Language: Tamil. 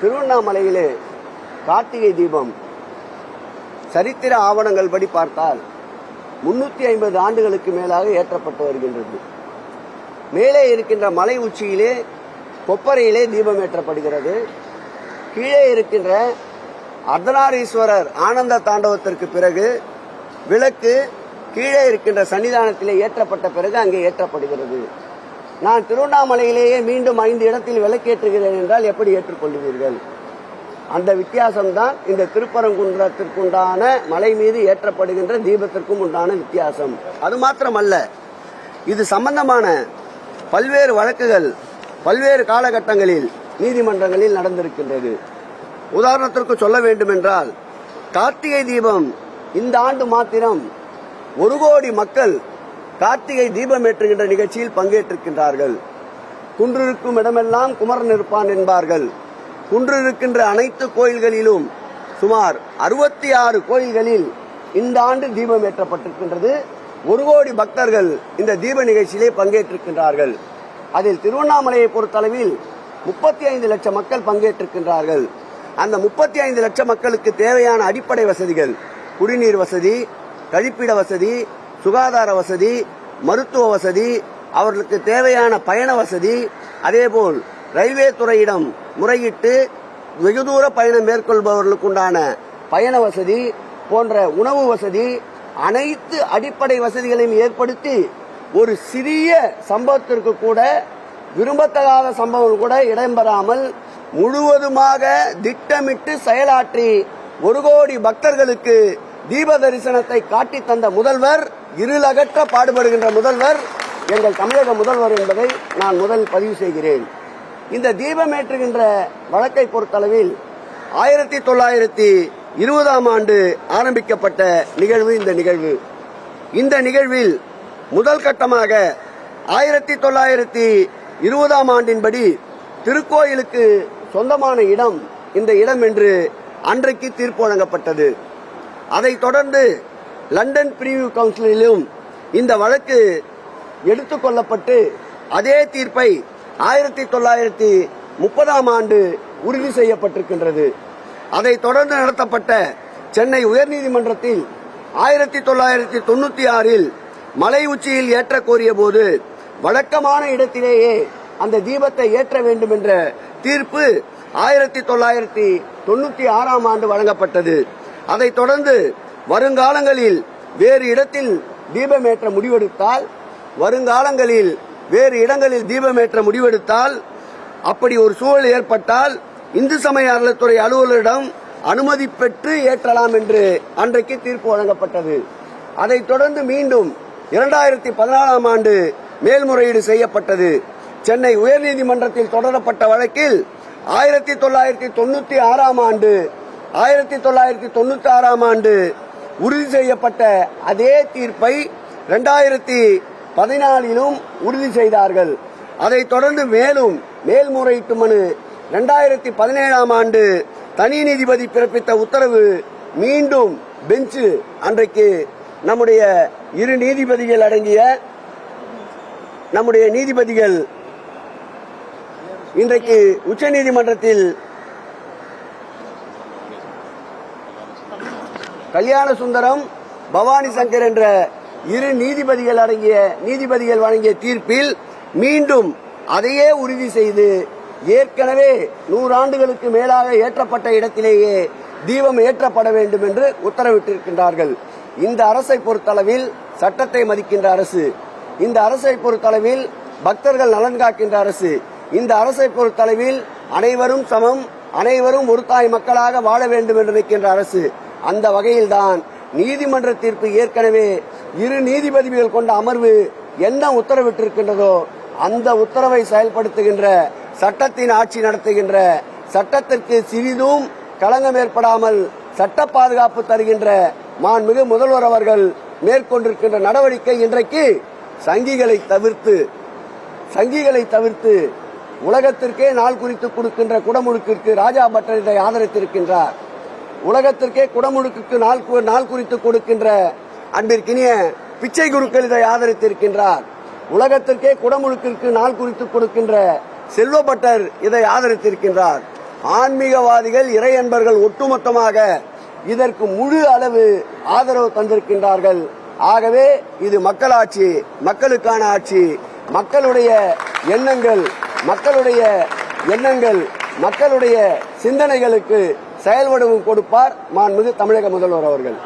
திருவண்ணாமலையிலே கார்த்திகை தீபம் சரித்திர ஆவணங்கள் படி பார்த்தால் 350 ஆண்டுகளுக்கு மேலாக ஏற்றப்பட்டு வருகின்றது. மேலே இருக்கின்ற மலை உச்சியிலே கொப்பரையிலே தீபம் ஏற்றப்படுகிறது. கீழே இருக்கின்ற அர்த்தநாரீஸ்வரர் ஆனந்த தாண்டவத்திற்கு பிறகு விளக்கு கீழே இருக்கின்ற சன்னிதானத்திலே ஏற்றப்பட்ட பிறகு அங்கே ஏற்றப்படுகிறது. நான் திருவண்ணாமலையிலேயே மீண்டும் 5 இடத்தில் விளக்கேற்றுகிறேன் என்றால் எப்படி ஏற்றுக்கொள்வீர்கள்? அந்த வித்தியாசம்தான் இந்த திருப்பரங்குன்றத்திற்குண்டான மலை மீது ஏற்றப்படுகின்ற தீபத்திற்கும் உண்டான வித்தியாசம். அது மாத்திரமல்ல, இது சம்பந்தமான பல்வேறு வழக்குகள் பல்வேறு காலகட்டங்களில் நீதிமன்றங்களில் நடந்திருக்கின்றது. உதாரணத்திற்கு சொல்ல வேண்டும் என்றால், கார்த்திகை தீபம் இந்த ஆண்டு மாத்திரம் 1 கோடி மக்கள் கார்த்திகை தீபம் ஏற்றுகின்ற நிகழ்ச்சியில் பங்கேற்றிருக்கின்றார்கள். குன்றிருக்கும் இடமெல்லாம் குமரன் இருப்பான் என்பார்கள். குன்று இருக்கின்ற அனைத்து கோயில்களிலும் சுமார் 66 கோயில்களில் இந்த ஆண்டு தீபம் ஏற்றப்பட்டிருக்கின்றது. 1 கோடி பக்தர்கள் இந்த தீப நிகழ்ச்சியிலே பங்கேற்றிருக்கின்றார்கள். அதில் திருவண்ணாமலையை பொறுத்தளவில் 35 லட்சம் மக்கள் பங்கேற்றிருக்கின்றார்கள். அந்த 35 லட்சம் மக்களுக்கு தேவையான அடிப்படை வசதிகள், குடிநீர் வசதி, கழிப்பிட வசதி, சுகாதார வசதி, மருத்துவ வசதி, அவர்களுக்கு தேவையான பயண வசதி, அதேபோல் ரயில்வே துறையிடம் முறையிட்டு வெகு தூர பயணம் மேற்கொள்பவர்களுக்கு உண்டான பயண வசதி போன்ற உணவு வசதி, அனைத்து அடிப்படை வசதிகளையும் ஏற்படுத்தி ஒரு சிறிய சம்பவத்திற்கு கூட, விரும்பத்தகாத சம்பவம் கூட இடம்பெறாமல் முழுவதுமாக திட்டமிட்டு செயலாற்றி 1 கோடி பக்தர்களுக்கு தீப தரிசனத்தை காட்டி தந்த முதல்வர், இருளகற்ற பாடுபடுகின்ற முதல்வர் எங்கள் தமிழக முதல்வர் என்பதை நான் முதல் பதிவு செய்கிறேன். இந்த தீபம் ஏற்றுகின்ற வழக்கை பொறுத்தளவில் 1920ஆம் ஆண்டு ஆரம்பிக்கப்பட்ட நிகழ்வு இந்த நிகழ்வு. இந்த நிகழ்வில் முதல் கட்டமாக 1920ஆம் ஆண்டின்படி திருக்கோயிலுக்கு சொந்தமான இடம் இந்த இடம் என்று அன்றைக்கு தீர்ப்பு வழங்கப்பட்டது. அதைத் தொடர்ந்து லண்டன் பிரிவு கவுன்சிலிலும் இந்த வழக்கு எடுத்துக் கொள்ளப்பட்டு அதே தீர்ப்பை 1930ஆம் ஆண்டு உறுதி செய்யப்பட்டிருக்கின்றது. அதைத் தொடர்ந்து நடத்தப்பட்ட சென்னை உயர்நீதிமன்றத்தில் 1996இல் மலை உச்சியில் ஏற்ற கோரிய போது வழக்கமான இடத்திலேயே அந்த தீபத்தை ஏற்ற வேண்டும் என்ற தீர்ப்பு 1996ஆம் ஆண்டு வழங்கப்பட்டது. அதைத் தொடர்ந்து வருங்காலங்களில் வேறு இடத்தில் தீபமேற்ற முடிவெடுத்தால், வருங்காலங்களில் வேறு இடங்களில் தீபமேற்ற முடிவெடுத்தால், அப்படி ஒரு சூழல் ஏற்பட்டால் இந்து சமய அறநிலையத்துறை அலுவலரிடம் அனுமதி பெற்று ஏற்றலாம் என்று அன்றைக்கு தீர்ப்பு வழங்கப்பட்டது. அதைத் தொடர்ந்து மீண்டும் 2014ஆம் ஆண்டு மேல்முறையீடு செய்யப்பட்டது. சென்னை உயர்நீதிமன்றத்தில் தொடரப்பட்ட வழக்கில் 1996ஆம் ஆண்டு உறுதி செய்யப்பட்ட அதே தீர்ப்பை 2014லும் உறுதி செய்தார்கள். அதைத் தொடர்ந்து மேலும் மேல்முறையீட்டு மனு 2017ஆம் ஆண்டு தனி நீதிபதி பிறப்பித்த உத்தரவு மீண்டும் பெஞ்சு அன்றைக்கு நம்முடைய 2 நீதிபதிகள் அடங்கிய நம்முடைய நீதிபதிகள் இன்றைக்கு உச்ச நீதிமன்றத்தில் கல்யாண சுந்தரம், பவானி சங்கர் என்ற 2 நீதிபதிகள் அடங்கிய நீதிபதிகள் வழங்கிய தீர்ப்பில் மீண்டும் அதையே உறுதி செய்து ஏற்கனவே 100 ஆண்டுகளுக்கு மேலாக ஏற்றப்பட்ட இடத்திலேயே தீபம் ஏற்றப்பட வேண்டும் என்று உத்தரவிட்டிருக்கின்றார்கள். இந்த அரசை பொறுத்தளவில் சட்டத்தை மதிக்கின்ற அரசு, இந்த அரசை பொறுத்தளவில் பக்தர்கள் நலன் காக்கின்ற அரசு, இந்த அரசை பொறுத்தளவில் அனைவரும் சமம், அனைவரும் ஒரு தாய் மக்களாக வாழ வேண்டும் என்று நிற்கின்ற அரசு. அந்த வகையில்தான் நீதிமன்ற தீர்ப்பு ஏற்கனவே 2 நீதிபதிகள் கொண்ட அமர்வு என்ன உத்தரவிட்டிருக்கின்றதோ அந்த உத்தரவை செயல்படுத்துகின்ற, சட்டத்தின் ஆட்சி நடத்துகின்ற, சட்டத்திற்கு சிறிதும் களங்கம் ஏற்படாமல் சட்ட பாதுகாப்பு தருகின்ற மாண்புமிகு முதல்வர் அவர்கள் மேற்கொண்டிருக்கின்ற நடவடிக்கை இன்றைக்கு சங்கிகளை தவிர்த்து உலகத்திற்கே நாள் குறித்து கொடுக்கின்ற குடமுழுக்கிற்கு ராஜா பட்டர் இதை ஆதரித்திருக்கின்றார். உலகத்திற்கே குடமுழுக்கு நாள் குறித்து கொடுக்கின்ற அன்பிற்கினிய பிச்சை குருக்கள் இதை ஆதரித்திருக்கின்றார். உலகத்திற்கே குடமுழுக்கிற்கு நாள் குறித்து கொடுக்கின்ற செல்வ பட்டர் இதை ஆதரித்திருக்கின்றார். ஆன்மீகவாதிகள், இறை அன்பர்கள் ஒட்டுமொத்தமாக இதற்கு முழு அளவு ஆதரவு தந்திருக்கின்றார்கள். ஆகவே இது மக்களாட்சி, மக்களுக்கான ஆட்சி. மக்களுடைய எண்ணங்கள் மக்களுடைய சிந்தனைகளுக்கு செயல்வடிவம் கொடுப்பார் மாண்புமிகு தமிழக முதல்வர் அவர்கள்.